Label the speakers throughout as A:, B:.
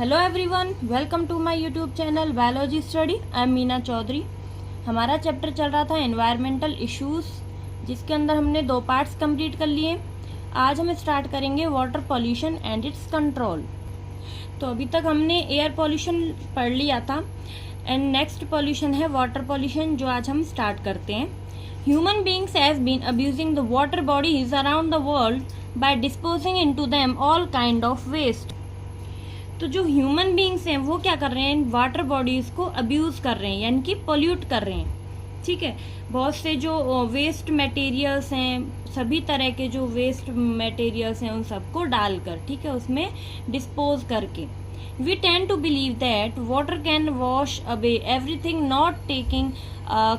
A: Hello everyone, welcome to my YouTube channel biology study. I am Meena Chaudhary. हमारा chapter चल रहा था एनवायरमेंटल इश्यूज, जिसके अंदर हमने 2 पार्ट्स कंप्लीट कर लिए। आज हम स्टार्ट करेंगे water pollution and its control. तो अभी तक हमने एयर पॉल्यूशन पढ़ लिया था एंड नेक्स्ट पॉल्यूशन है वाटर पॉल्यूशन, जो आज हम स्टार्ट करते हैं। Human beings has been abusing the water bodies around the world by disposing into them all kind of waste. तो जो ह्यूमन बींग्स हैं वो क्या कर रहे हैं, वाटर बॉडीज को अब्यूज कर रहे हैं, यानी कि पोल्यूट कर रहे हैं। ठीक है, बहुत से जो वेस्ट मटेरियल्स हैं, सभी तरह के जो वेस्ट मटेरियल्स हैं उन सबको डालकर, ठीक है, उसमें डिस्पोज करके। We tend to believe that water can wash away everything, not taking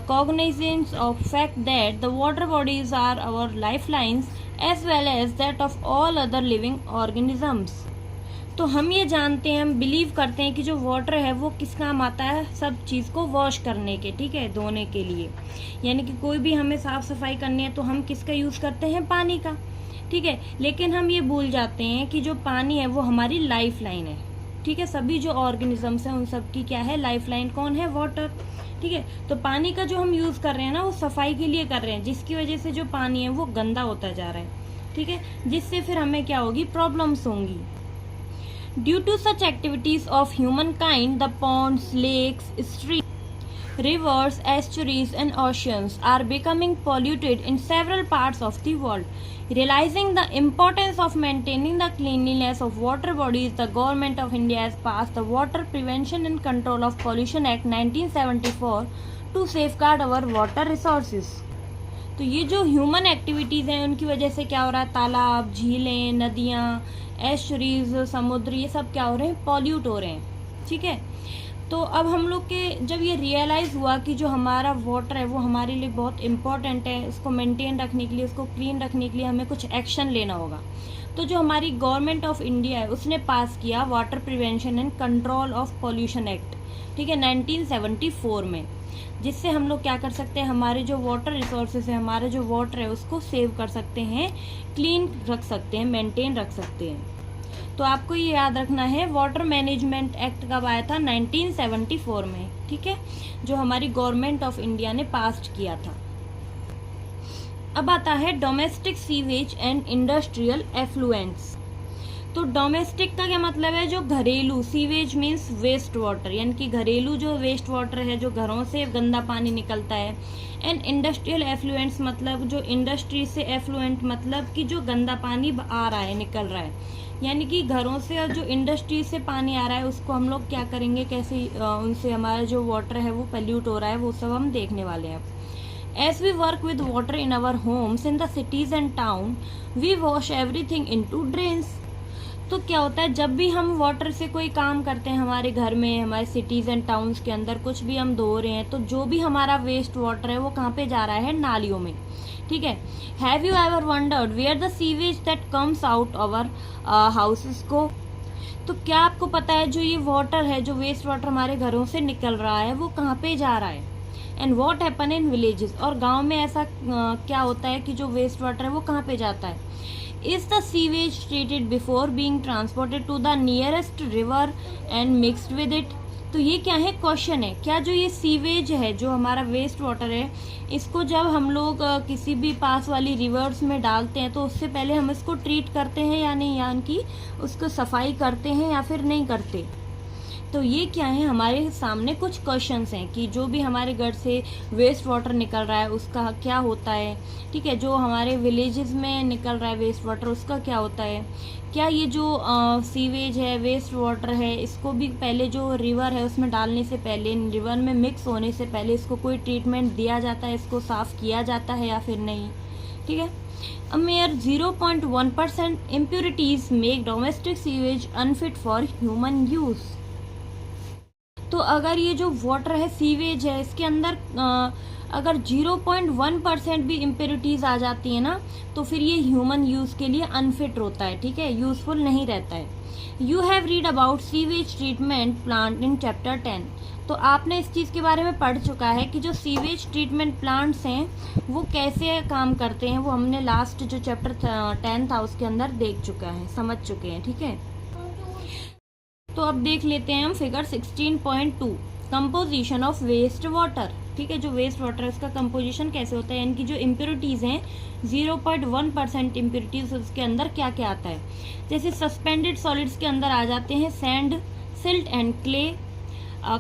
A: cognizance of fact that the water bodies are our lifelines as well as that of all other living organisms। तो हम ये जानते हैं, हम believe करते हैं कि जो वाटर है वो किस काम आता है, सब चीज़ को वॉश करने के, ठीक है, धोने के लिए। यानी कि कोई भी हमें साफ सफाई करनी है तो हम किसका यूज़ करते हैं, पानी का। ठीक है, लेकिन हम ये भूल जाते हैं कि जो पानी है वो हमारी लाइफ लाइन है। ठीक है, सभी जो ऑर्गेनिजम्स हैं उन सब की क्या है, लाइफ लाइन कौन है, वाटर। ठीक है, तो पानी का जो हम यूज़ कर रहे हैं ना वो सफाई के लिए कर रहे हैं, जिसकी वजह से जो पानी है वो गंदा होता जा रहा है। ठीक है, जिससे फिर हमें क्या होगी, प्रॉब्लम्स होंगी। Due to such activities of humankind, the ponds, lakes, streams, rivers, estuaries and oceans are becoming polluted in several parts of the world. Realizing the importance of maintaining the cleanliness of water bodies, the Government of India has passed the Water Prevention and Control of Pollution Act 1974 to safeguard our water resources. तो ये जो human activities हैं उनकी वजह से क्या हो रहा है, तालाब, झीलें, नदियाँ, एस्चुरीज, समुद्र, ये सब क्या हो रहे हैं, पॉल्यूट हो रहे हैं। ठीक है, तो अब हम लोग के जब ये रियलाइज़ हुआ कि जो हमारा वाटर है वो हमारे लिए बहुत इम्पोर्टेंट है, उसको मेंटेन रखने के लिए, उसको क्लीन रखने के लिए हमें कुछ एक्शन लेना होगा। तो जो हमारी गवर्नमेंट ऑफ इंडिया है उसने पास किया water prevention and control of pollution act, ठीक है, 1974 में, जिससे हम लोग क्या कर सकते हैं, हमारे जो वाटर रिसोर्सेज है, हमारे जो वाटर है उसको सेव कर सकते हैं, क्लीन रख सकते हैं, मेंटेन रख सकते हैं। तो आपको ये याद रखना है, वाटर मैनेजमेंट एक्ट कब आया था, 1974 में। ठीक है, जो हमारी गवर्नमेंट ऑफ इंडिया ने पास किया था। अब आता है domestic sewage and industrial effluents. तो डोमेस्टिक का क्या मतलब है, जो घरेलू, सीवेज मीन्स वेस्ट वाटर, यानी कि घरेलू जो वेस्ट वाटर है, जो घरों से गंदा पानी निकलता है। एंड इंडस्ट्रियल एफ्लुएंट्स मतलब जो इंडस्ट्री से, एफ्लुएंट मतलब कि जो गंदा पानी आ रहा है, निकल रहा है, यानी कि घरों से और जो इंडस्ट्री से पानी आ रहा है उसको हम लोग क्या करेंगे, कैसे उनसे हमारा जो वाटर है वो पोल्यूट हो रहा है, वो सब हम देखने वाले हैं। As we work with water in our homes, in the cities and town, we wash everything into drains। तो क्या होता है, जब भी हम वाटर से कोई काम करते हैं हमारे घर में, हमारे सिटीज़ एंड टाउन्स के अंदर कुछ भी हम धो रहे हैं, तो जो भी हमारा वेस्ट वाटर है वो कहाँ पे जा रहा है, नालियों में। ठीक है, have you ever wondered where the sewage that comes out our houses को। तो क्या आपको पता है जो ये वाटर है, जो वेस्ट वाटर हमारे घरों से निकल रहा है वो कहाँ पे जा रहा है। And what happen in villages, और गाँव में ऐसा क्या होता है कि जो वेस्ट वाटर है वो कहाँ पे जाता है। Is the sewage treated before being transported to the nearest river and mixed with it? तो ये क्या है, क्वेश्चन है, क्या जो ये सीवेज है, जो हमारा वेस्ट वाटर है, इसको जब हम लोग किसी भी पास वाली रिवर्स में डालते हैं तो उससे पहले हम इसको ट्रीट करते हैं या नहीं, यानी कि उसको सफाई करते हैं या फिर नहीं करते। तो ये क्या है, हमारे सामने कुछ क्वेश्चंस हैं कि जो भी हमारे घर से वेस्ट वाटर निकल रहा है उसका क्या होता है। ठीक है, जो हमारे विलेजेस में निकल रहा है वेस्ट वाटर उसका क्या होता है। क्या ये जो सीवेज है, वेस्ट वाटर है, इसको भी पहले जो रिवर है उसमें डालने से पहले, रिवर में मिक्स होने से पहले इसको कोई ट्रीटमेंट दिया जाता है, इसको साफ़ किया जाता है या फिर नहीं। ठीक है, A mere 0.1% impurities make domestic sewage unfit for human use। तो अगर ये जो वाटर है, सीवेज है, इसके अंदर अगर 0.1% भी इम्प्योरिटीज़ आ जाती है ना, तो फिर ये ह्यूमन यूज़ के लिए अनफिट होता है। ठीक है, यूज़फुल नहीं रहता है। You have read about sewage treatment plant in chapter 10। तो आपने इस चीज़ के बारे में पढ़ चुका है कि जो सीवेज ट्रीटमेंट प्लांट्स हैं वो कैसे काम करते हैं, वो हमने लास्ट जो चैप्टर 10 था उसके अंदर देख चुका है, समझ चुके हैं। ठीक है, तो अब देख लेते हैं हम figure 16.2 composition of waste water. ठीक है, जो वेस्ट वाटर उसका कंपोजिशन कैसे होता है, यानी कि जो इम्प्योरिटीज़ हैं 0.1% इम्प्योरिटीज़, उसके अंदर क्या क्या आता है। जैसे सस्पेंडेड सॉलिड्स के अंदर आ जाते हैं sand, silt and clay.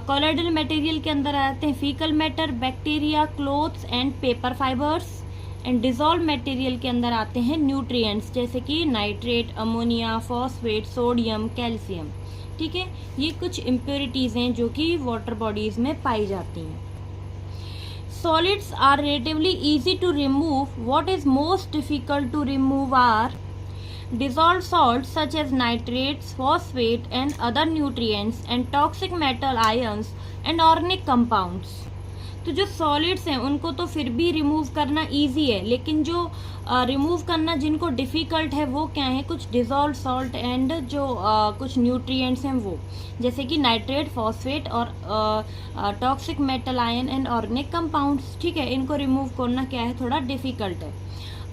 A: Colloidal material के अंदर आ जाते हैं faecal matter, bacteria, clothes and paper fibres. And dissolve material के अंदर आते हैं न्यूट्रिएंट्स, जैसे कि nitrate, ammonia, phosphate, sodium, calcium. ठीक है, ये कुछ इम्प्योरिटीज़ हैं जो कि वाटर बॉडीज में पाई जाती हैं। Solids are relatively easy to remove. What is most difficult to remove are dissolved salts such as nitrates, phosphate and other nutrients, and toxic metal ions and organic compounds. तो जो solids हैं उनको तो फिर भी रिमूव करना easy है, लेकिन जो रिमूव करना जिनको डिफ़िकल्ट है वो क्या है, कुछ डिज़ोल्व सॉल्ट एंड जो कुछ न्यूट्रिएंट्स हैं वो, जैसे कि नाइट्रेट, फॉस्फेट और toxic metal ion and organic compounds. ठीक है, इनको रिमूव करना क्या है, थोड़ा डिफ़िकल्ट है।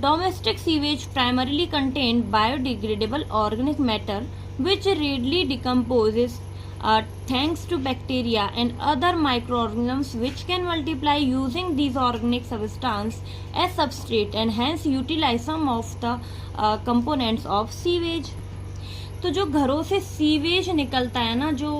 A: Domestic sewage primarily contain biodegradable organic matter which readily decomposes thanks to bacteria and other microorganisms which can multiply using these organic substances as substrate and hence utilize some of the components of sewage. तो जो घरों से sewage निकलता है ना, जो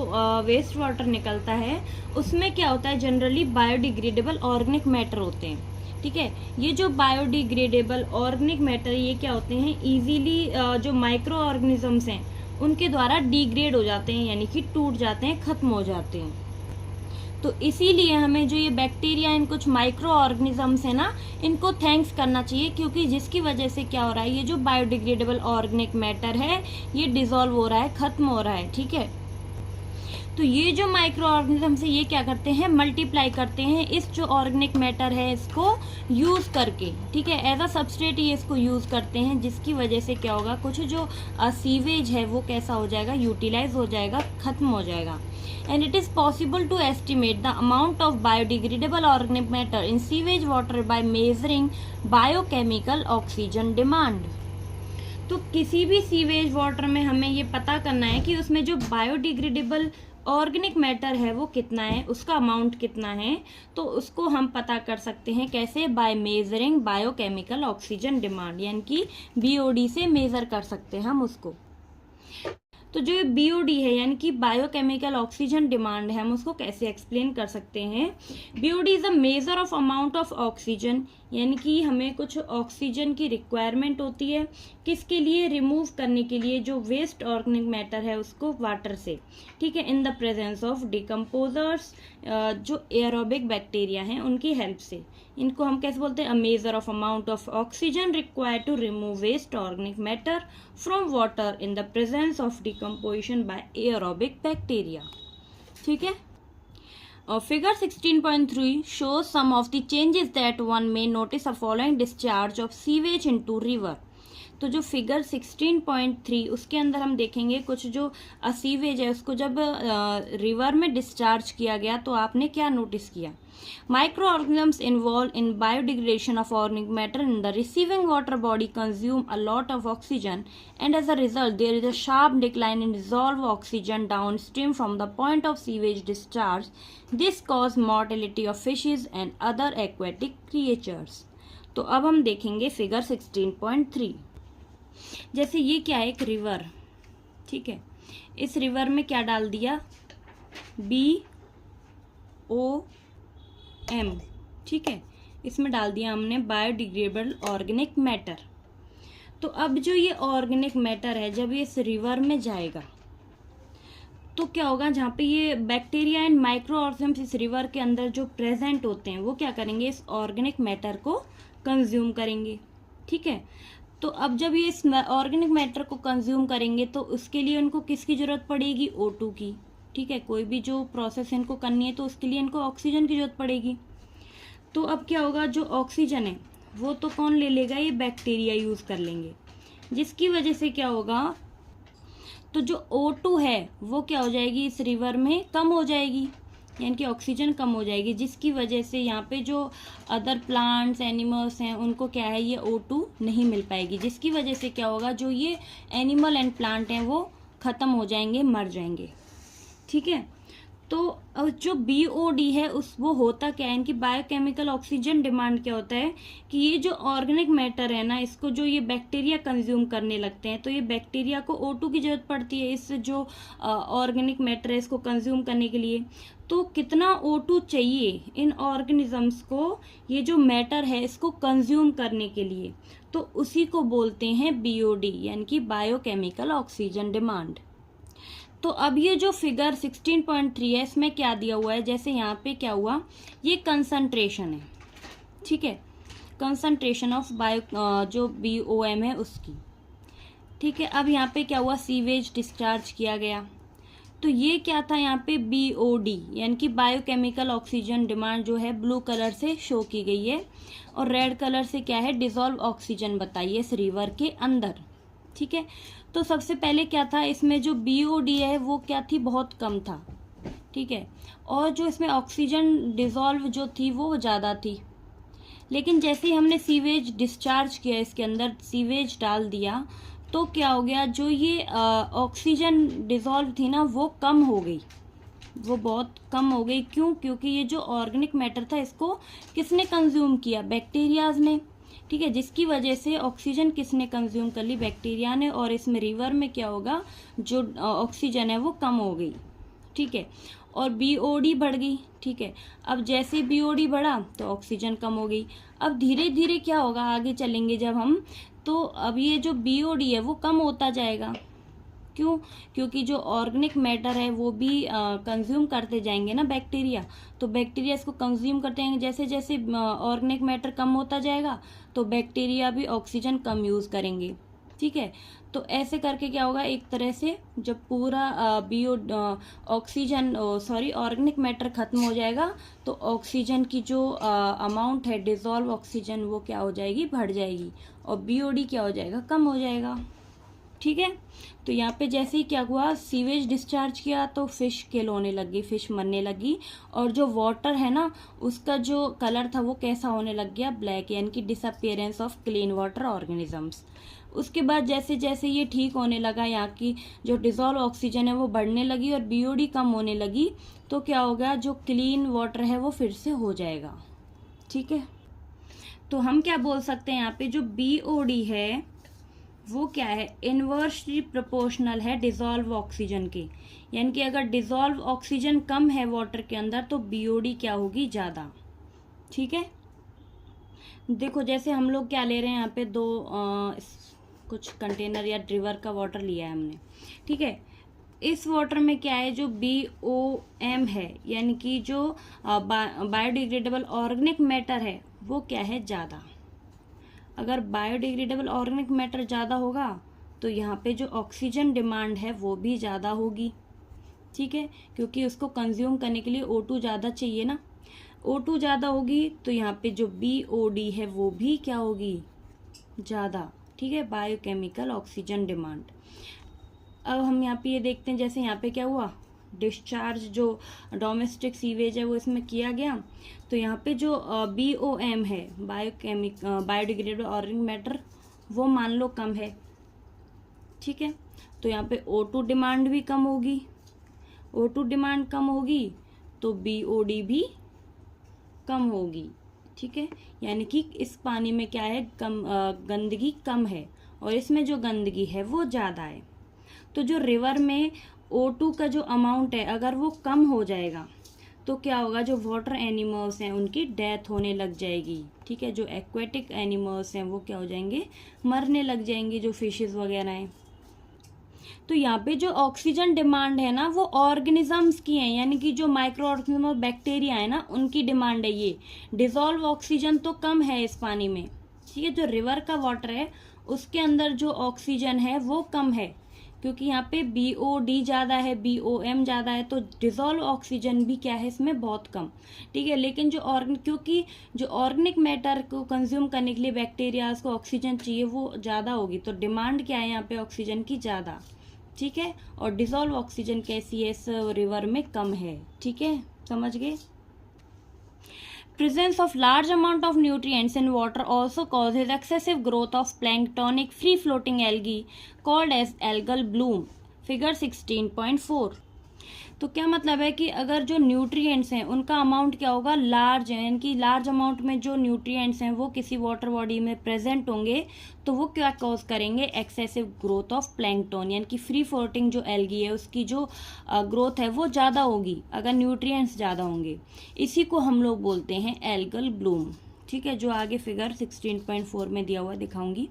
A: waste water निकलता है, उसमें क्या होता है, जनरली बायोडिग्रेडेबल ऑर्गेनिक मैटर होते हैं। ठीक है, ये जो बायोडिग्रेडेबल ऑर्गेनिक मैटर ये क्या होते हैं, इजीली जो माइक्रो ऑर्गेनिजम्स हैं उनके द्वारा डिग्रेड हो जाते हैं, यानी कि टूट जाते हैं, खत्म हो जाते हैं। तो इसीलिए हमें जो ये बैक्टीरिया इन कुछ माइक्रो ऑर्गेनिजम्स है ना, इनको थैंक्स करना चाहिए, क्योंकि जिसकी वजह से क्या हो रहा है, ये जो बायोडिग्रेडेबल ऑर्गेनिक मैटर है ये डिसॉल्व हो रहा है, खत्म हो रहा है। ठीक है, तो ये जो माइक्रो ऑर्गेनिजम्स है ये क्या करते हैं, मल्टीप्लाई करते हैं इस जो ऑर्गेनिक मैटर है इसको यूज़ करके। ठीक है, एज अ सबस्ट्रेट ये इसको यूज़ करते हैं, जिसकी वजह से क्या होगा, कुछ जो सीवेज है वो कैसा हो जाएगा, यूटिलाइज हो जाएगा, खत्म हो जाएगा। And it is possible to estimate the amount of biodegradable organic matter in sewage water by measuring biochemical oxygen demand. तो किसी भी सीवेज वाटर में हमें ये पता करना है कि उसमें जो बायोडिग्रेडेबल ऑर्गेनिक मैटर है वो कितना है, उसका अमाउंट कितना है। तो उसको हम पता कर सकते हैं कैसे, bye measuring biochemical oxygen demand, यानी कि बीओडी से मेजर कर सकते हैं हम उसको। तो जो बीओडी है यानी कि बायोकेमिकल ऑक्सीजन डिमांड है, हम उसको कैसे एक्सप्लेन कर सकते हैं। BOD is a measure of amount of oxygen, यानी कि हमें कुछ ऑक्सीजन की रिक्वायरमेंट होती है, किसके लिए, रिमूव करने के लिए जो वेस्ट ऑर्गेनिक मैटर है उसको वाटर से। ठीक है, in the presence of decomposers, जो एयरोबिक बैक्टीरिया हैं उनकी हेल्प से। इनको हम कैसे बोलते हैं, a measure of amount of oxygen required to remove waste organic matter from water in the presence of decomposition by aerobic bacteria. ठीक है, figure 16.3 shows some of the changes that one may notice a following discharge of sewage into river. तो जो figure 16.3 उसके अंदर हम देखेंगे कुछ जो सीवेज है उसको जब रिवर में डिस्चार्ज किया गया तो आपने क्या नोटिस किया। Micro organisms involve in biodegradation of organic matter in the receiving water body consume a lot of oxygen and as a result there is a sharp decline in dissolve oxygen down stream from the point of sewage discharge. This cause mortality of fishes and other aquatic creatures. तो अब हम देखेंगे figure 16.3। जैसे ये क्या है, एक river. ठीक है, इस रिवर में क्या डाल दिया, BOM। ठीक है, इसमें डाल दिया हमने बायोडिग्रेडेबल ऑर्गेनिक मैटर। तो अब जो ये ऑर्गेनिक मैटर है जब ये इस रिवर में जाएगा तो क्या होगा, जहाँ पे ये बैक्टीरिया एंड माइक्रो ऑर्गेनिजम्स इस रिवर के अंदर जो प्रेजेंट होते हैं वो क्या करेंगे, इस ऑर्गेनिक मैटर को कंज्यूम करेंगे। ठीक है, तो अब जब ये इस ऑर्गेनिक मैटर को कंज्यूम करेंगे तो उसके लिए उनको किसकी ज़रूरत पड़ेगी, O2 की। ठीक है, कोई भी जो प्रोसेस इनको करनी है तो उसके लिए इनको ऑक्सीजन की ज़रूरत पड़ेगी। तो अब क्या होगा, जो ऑक्सीजन है वो तो कौन ले लेगा, ये बैक्टीरिया यूज़ कर लेंगे, जिसकी वजह से क्या होगा, तो जो O2 है वो क्या हो जाएगी, इस रिवर में कम हो जाएगी, यानी कि ऑक्सीजन कम हो जाएगी, जिसकी वजह से यहाँ पे जो अदर प्लांट्स एनिमल्स हैं उनको क्या है, ये O2 नहीं मिल पाएगी, जिसकी वजह से क्या होगा, जो ये एनिमल एंड प्लांट हैं वो ख़त्म हो जाएंगे, मर जाएंगे। ठीक है। तो जो BOD है वो होता क्या है, इनकी बायोकेमिकल ऑक्सीजन डिमांड क्या होता है कि ये जो ऑर्गेनिक मैटर है ना, इसको जो ये बैक्टीरिया कंज्यूम करने लगते हैं, तो ये बैक्टीरिया को O2 की जरूरत पड़ती है इस जो ऑर्गेनिक मैटर है इसको कंज्यूम करने के लिए। तो कितना O2 चाहिए इन ऑर्गेनिजम्स को, ये जो मैटर है इसको कंज्यूम करने के लिए, तो उसी को बोलते हैं BOD, यानी कि बायोकेमिकल ऑक्सीजन डिमांड। तो अब ये जो फिगर 16.3 है इसमें क्या दिया हुआ है, जैसे यहाँ पे क्या हुआ, ये कंसंट्रेशन है, ठीक है, कंसंट्रेशन ऑफ बायो जो BOM है उसकी, ठीक है। अब यहाँ पे क्या हुआ, सीवेज डिस्चार्ज किया गया, तो ये क्या था यहाँ पे BOD, यानी कि बायोकेमिकल ऑक्सीजन डिमांड जो है ब्लू कलर से शो की गई है, और रेड कलर से क्या है, डिसॉल्व ऑक्सीजन बताइए इस रिवर के अंदर, ठीक है। तो सबसे पहले क्या था, इसमें जो BOD है वो क्या थी, बहुत कम था, ठीक है, और जो इसमें ऑक्सीजन डिसॉल्व जो थी वो ज़्यादा थी। लेकिन जैसे ही हमने सीवेज डिस्चार्ज किया, इसके अंदर सीवेज डाल दिया, तो क्या हो गया, जो ये ऑक्सीजन डिसॉल्व थी ना वो कम हो गई, वो बहुत कम हो गई। क्यों? क्योंकि ये जो ऑर्गेनिक मैटर था इसको किसने कंज्यूम किया, बैक्टीरियाज ने, ठीक है, जिसकी वजह से ऑक्सीजन किसने कंज्यूम कर ली, बैक्टीरिया ने, और इसमें रिवर में क्या होगा, जो ऑक्सीजन है वो कम हो गई, ठीक है, और BOD बढ़ गई, ठीक है। अब जैसे BOD बढ़ा तो ऑक्सीजन कम हो गई। अब धीरे धीरे क्या होगा, आगे चलेंगे जब हम, तो अब ये जो BOD है वो कम होता जाएगा। क्यों? क्योंकि जो ऑर्गेनिक मैटर है वो भी कंज्यूम करते जाएंगे ना बैक्टीरिया, तो बैक्टीरिया इसको कंज्यूम करते जाएंगे, जैसे जैसे ऑर्गेनिक मैटर कम होता जाएगा तो बैक्टीरिया भी ऑक्सीजन कम यूज़ करेंगे, ठीक है। तो ऐसे करके क्या होगा, एक तरह से जब पूरा ऑर्गेनिक मैटर खत्म हो जाएगा तो ऑक्सीजन की जो अमाउंट है डिसॉल्व ऑक्सीजन वो क्या हो जाएगी, बढ़ जाएगी, और BOD क्या हो जाएगा, कम हो जाएगा, ठीक है। तो यहाँ पे जैसे ही क्या हुआ, सीवेज डिस्चार्ज किया तो फिश किल होने लगी, फिश मरने लगी, और जो वाटर है ना उसका जो कलर था वो कैसा होने लग गया, ब्लैक, यानी कि disappearance of clean water organisms. उसके बाद जैसे जैसे ये ठीक होने लगा, यहाँ की जो डिसॉल्व ऑक्सीजन है वो बढ़ने लगी और BOD कम होने लगी, तो क्या होगा, जो क्लीन वाटर है वो फिर से हो जाएगा, ठीक है। तो हम क्या बोल सकते हैं, यहाँ पे जो BOD है वो क्या है, इनवर्सली प्रोपोर्शनल है डिसॉल्व ऑक्सीजन के, यानी कि अगर डिसॉल्व ऑक्सीजन कम है वाटर के अंदर तो BOD क्या होगी, ज़्यादा, ठीक है। देखो जैसे हम लोग क्या ले रहे हैं, यहाँ पे कुछ कंटेनर या रिवर का वाटर लिया है हमने, ठीक है। इस वाटर में क्या है, जो BOM है, यानी कि जो बायोडिग्रेडेबल ऑर्गेनिक मैटर है वो क्या है, ज़्यादा। अगर बायोडिग्रेडेबल ऑर्गेनिक मैटर ज़्यादा होगा तो यहाँ पे जो ऑक्सीजन डिमांड है वो भी ज़्यादा होगी, ठीक है, क्योंकि उसको कंज्यूम करने के लिए O2 ज़्यादा चाहिए ना, O2 ज़्यादा होगी तो यहाँ पे जो BOD है वो भी क्या होगी, ज़्यादा, ठीक है, बायोकेमिकल ऑक्सीजन डिमांड। अब हम यहाँ पे ये देखते हैं, जैसे यहाँ पे क्या हुआ, डिस्चार्ज जो डोमेस्टिक सीवेज है वो इसमें किया गया, तो यहाँ पे जो BOM है, बायोडिग्रेडेबल ऑर्गेनिक मैटर, वो मान लो कम है, ठीक है। तो यहाँ पे O2 डिमांड भी कम होगी, O2 डिमांड कम होगी तो BOD भी कम होगी, ठीक है, यानी कि इस पानी में क्या है, गंदगी कम है और इसमें जो गंदगी है वो ज़्यादा है। तो जो रिवर में O2 का जो अमाउंट है अगर वो कम हो जाएगा तो क्या होगा, जो वाटर एनिमल्स हैं उनकी डेथ होने लग जाएगी, ठीक है, जो एक्वेटिक एनिमल्स हैं वो क्या हो जाएंगे, मरने लग जाएंगे, जो फिशेस वगैरह हैं। तो यहाँ पे जो ऑक्सीजन डिमांड है ना वो ऑर्गेनिजम्स की है, यानी कि जो माइक्रो ऑर्गेनिज्म और बैक्टीरिया है ना उनकी डिमांड है ये, डिसॉल्व ऑक्सीजन तो कम है इस पानी में, ठीक है। जो रिवर का वाटर है उसके अंदर जो ऑक्सीजन है वो कम है, क्योंकि यहाँ पे BOD ज़्यादा है, BOM ज़्यादा है, तो डिसॉल्व ऑक्सीजन भी क्या है इसमें बहुत कम, ठीक है। लेकिन क्योंकि जो ऑर्गेनिक मैटर को कंज्यूम करने के लिए बैक्टीरियाज को ऑक्सीजन चाहिए वो ज़्यादा होगी, तो डिमांड क्या है यहाँ पे ऑक्सीजन की ज़्यादा, ठीक है, और डिसॉल्व ऑक्सीजन कैसी है इस रिवर में, कम है, ठीक है, समझ गए। Presence of large amount of nutrients in water also causes excessive growth of planktonic free-floating algae called as algal bloom. Figure 16.4. तो क्या मतलब है कि अगर जो न्यूट्रिएंट्स हैं उनका अमाउंट क्या होगा, लार्ज है, यानी कि लार्ज अमाउंट में जो न्यूट्रिएंट्स हैं वो किसी वाटर बॉडी में प्रेजेंट होंगे तो वो क्या कॉज करेंगे, एक्सेसिव ग्रोथ ऑफ प्लैंकटन, यानी कि फ्री फ्लोटिंग जो एल्गी है उसकी जो ग्रोथ है वो ज़्यादा होगी अगर न्यूट्रिएंट्स ज़्यादा होंगे। इसी को हम लोग बोलते हैं एल्गल ब्लूम। ठीक है, जो आगे फिगर 16.4 में दिया हुआ दिखाऊंगी।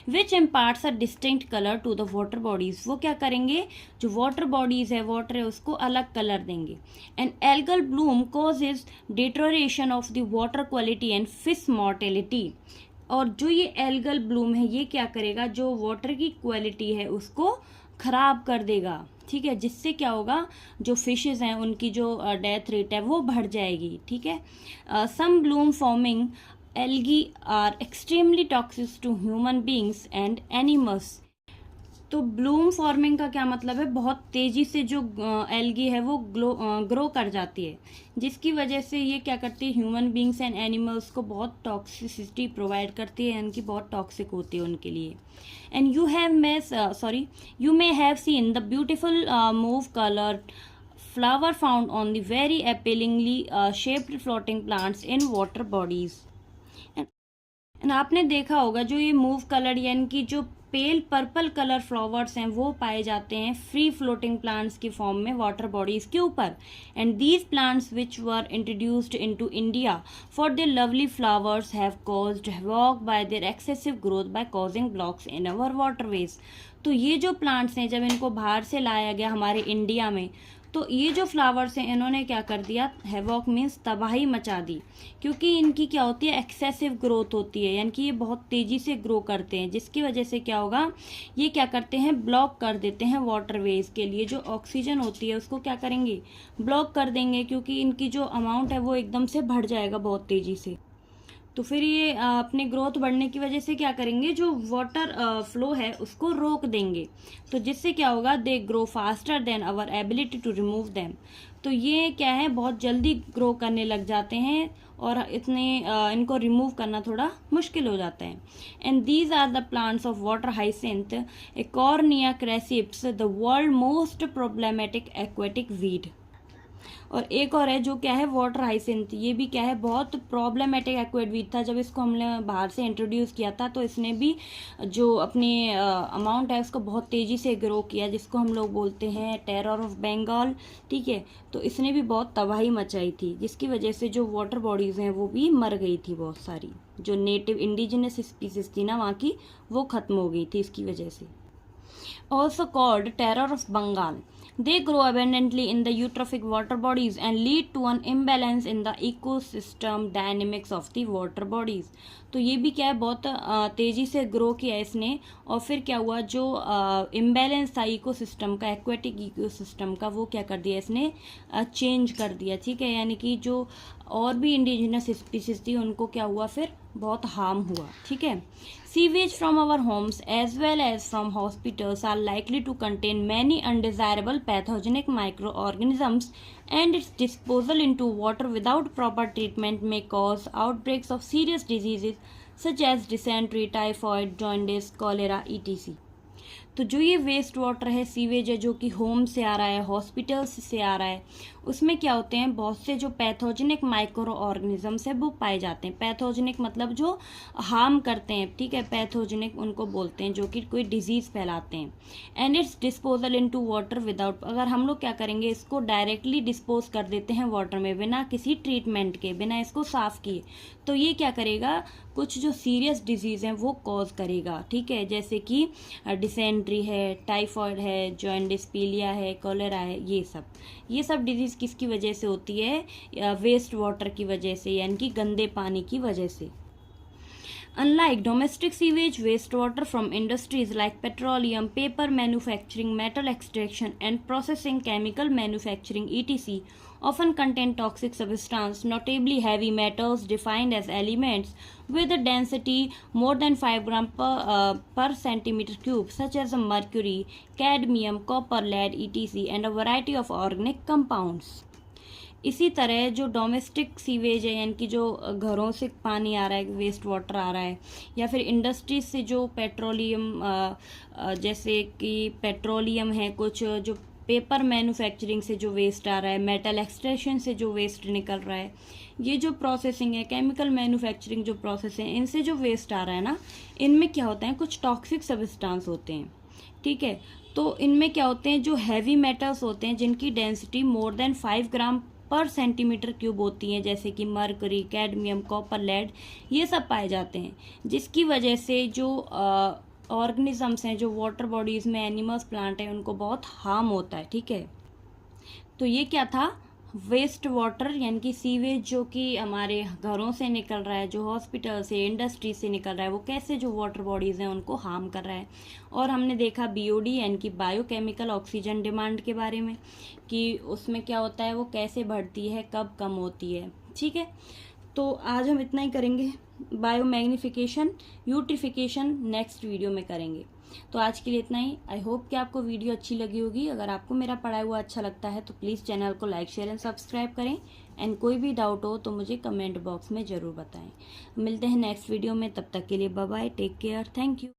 A: Which imparts a distinct colour to the water bodies, वो क्या करेंगे, जो वाटर बॉडीज है, वाटर है, उसको अलग कलर देंगे। And algal Bloom causes deterioration of the water quality and fish mortality. और जो ये एल्गल ब्लूम है ये क्या करेगा, जो वाटर की क्वालिटी है उसको खराब कर देगा। ठीक है, जिससे क्या होगा, जो फिशेज हैं उनकी जो डेथ रेट है वो बढ़ जाएगी। ठीक है, some bloom forming algae are extremely toxic to human beings and animals. तो ब्लूम फॉर्मिंग का क्या मतलब है, बहुत तेजी से जो एल्गी है वो ग्रो कर जाती है, जिसकी वजह से ये क्या करती है, ह्यूमन बींग्स एंड एनिमल्स को बहुत टॉक्सिसिटी प्रोवाइड करती है, यानी कि बहुत टॉक्सिक होती है उनके लिए। And you may have seen the beautiful move coloured flower found on the very appealingly shaped floating plants in water bodies. And आपने देखा होगा जो ये मूव कलर यानी कि जो पेल पर्पल कलर फ्लावर्स हैं वो पाए जाते हैं फ्री फ्लोटिंग प्लांट्स की फॉर्म में वाटर बॉडीज के ऊपर। And these plants which were introduced into India for their lovely flowers have caused havoc bye there excessive growth by causing blocks in our waterways. तो ये जो plants हैं जब इनको बाहर से लाया गया हमारे इंडिया में, तो ये जो फ्लावर्स हैं इन्होंने क्या कर दिया, हैवॉक मीन्स तबाही मचा दी, क्योंकि इनकी क्या होती है, एक्सेसिव ग्रोथ होती है, यानी कि ये बहुत तेज़ी से ग्रो करते हैं, जिसकी वजह से क्या होगा, ये क्या करते हैं, ब्लॉक कर देते हैं वाटरवेज के लिए जो ऑक्सीजन होती है उसको क्या करेंगे, ब्लॉक कर देंगे, क्योंकि इनकी जो अमाउंट है वो एकदम से बढ़ जाएगा बहुत तेज़ी से। तो फिर ये अपने ग्रोथ बढ़ने की वजह से क्या करेंगे, जो वाटर फ्लो है उसको रोक देंगे, तो जिससे क्या होगा, they grow faster than our ability to remove them. तो ये क्या है, बहुत जल्दी ग्रो करने लग जाते हैं और इनको रिमूव करना थोड़ा मुश्किल हो जाता है। And these are the plants of water hyacinth Eichhornia crassipes, the world most problematic aquatic weed. और एक और है जो क्या है, वाटर हाइसिंथ, ये भी क्या है, बहुत प्रॉब्लमेटिक एक्वेट वीड था। जब इसको हमने बाहर से इंट्रोड्यूस किया था तो इसने भी जो अपनी अमाउंट है उसको बहुत तेज़ी से ग्रो किया, जिसको हम लोग बोलते हैं टेरर ऑफ बंगाल। ठीक है, तो इसने भी बहुत तबाही मचाई थी, जिसकी वजह से जो वाटर बॉडीज़ हैं वो भी मर गई थी, बहुत सारी जो नेटिव इंडिजिनस स्पीसीज थी ना वहाँ की, वो ख़त्म हो गई थी इसकी वजह से। Also called terror of Bengal. They grow abundantly in the eutrophic water bodies and lead to an imbalance in the ecosystem dynamics of the water bodies. तो ये भी क्या है, बहुत तेज़ी से ग्रो किया इसने, और फिर क्या हुआ, जो इम्बैलेंस था इकोसिस्टम का, एक्वेटिक इकोसिस्टम का, वो क्या कर दिया इसने, चेंज कर दिया। ठीक है, यानी कि जो और भी इंडिजिनस स्पीसीज थी उनको क्या हुआ, फिर बहुत हार्म हुआ। ठीक है, sewage from our homes as well as from hospitals are likely to contain many undesirable pathogenic micro organisms and its disposal into water without proper treatment may cause outbreaks of serious diseases such as dysentery, typhoid, jaundice, cholera, etc. तो जो ये waste water है, sewage है, जो कि home से आ रहा है, हॉस्पिटल्स से आ रहा है, उसमें क्या होते हैं, बहुत से जो पैथोजेनिक माइक्रो ऑर्गेनिजम्स है वो पाए जाते हैं। पैथोजेनिक मतलब जो हार्म करते हैं, ठीक है, पैथोजेनिक उनको बोलते हैं, जो कि कोई डिजीज़ फैलाते हैं। And it's disposal into water without, अगर हम लोग क्या करेंगे, इसको डायरेक्टली डिस्पोज कर देते हैं वाटर में बिना किसी ट्रीटमेंट के, बिना इसको साफ किए, तो ये क्या करेगा, कुछ जो सीरियस डिजीज़ हैं वो कॉज करेगा। ठीक है, जैसे कि डिसेंट्री है, टाइफॉइड है, जॉन्डिस, पीलिया है, कॉलेरा है, ये सब डिजीज़ किसकी वजह से होती है, वेस्ट वाटर की वजह से, यानी कि गंदे पानी की वजह से। Unlike domestic sewage, wastewater from industries like petroleum, paper manufacturing, metal extraction, and processing, chemical manufacturing, etc., often contain toxic substances, notably heavy metals defined as elements with a density more than 5 grams per centimeter cube, such as mercury, cadmium, copper, lead, etc., and a variety of organic compounds. इसी तरह जो domestic sewage है, यानी कि जो घरों से पानी आ रहा है, वेस्ट वाटर आ रहा है, या फिर इंडस्ट्रीज से जो पेट्रोलियम, जैसे कि पेट्रोलियम है, कुछ जो पेपर मैन्युफैक्चरिंग से जो वेस्ट आ रहा है, मेटल एक्सट्रैक्शन से जो वेस्ट निकल रहा है, ये जो प्रोसेसिंग है, केमिकल मैन्युफैक्चरिंग जो प्रोसेस है, इनसे जो वेस्ट आ रहा है ना, इनमें क्या होता है, कुछ टॉक्सिक सब्सटेंस होते हैं, ठीक है। तो इनमें क्या होते हैं, जो हैवी मेटल्स होते हैं जिनकी डेंसिटी मोर देन 5 ग्राम पर सेंटीमीटर क्यूब होती हैं, जैसे कि मरकरी, कैडमियम, कॉपर, लेड, ये सब पाए जाते हैं, जिसकी वजह से जो ऑर्गेनिजम्स हैं, जो वाटर बॉडीज़ में एनिमल्स, प्लांट हैं, उनको बहुत हार्म होता है, ठीक है। तो ये क्या था, वेस्ट वाटर यानी कि सीवेज जो कि हमारे घरों से निकल रहा है, जो हॉस्पिटल से, इंडस्ट्री से निकल रहा है, वो कैसे जो वाटर बॉडीज़ हैं उनको हार्म कर रहा है। और हमने देखा बीओडी यानी कि बायोकेमिकल ऑक्सीजन डिमांड के बारे में, कि उसमें क्या होता है, वो कैसे बढ़ती है, कब कम होती है, ठीक है। तो आज हम इतना ही करेंगे, बायोमैग्निफिकेशन, यूट्रिफिकेशन नेक्स्ट वीडियो में करेंगे। तो आज के लिए इतना ही। आई होप कि आपको वीडियो अच्छी लगी होगी। अगर आपको मेरा पढ़ाया हुआ अच्छा लगता है तो प्लीज़ चैनल को लाइक, शेयर एंड सब्सक्राइब करें। एंड कोई भी डाउट हो तो मुझे कमेंट बॉक्स में ज़रूर बताएं। मिलते हैं नेक्स्ट वीडियो में, तब तक के लिए bye bye, take care, thank you.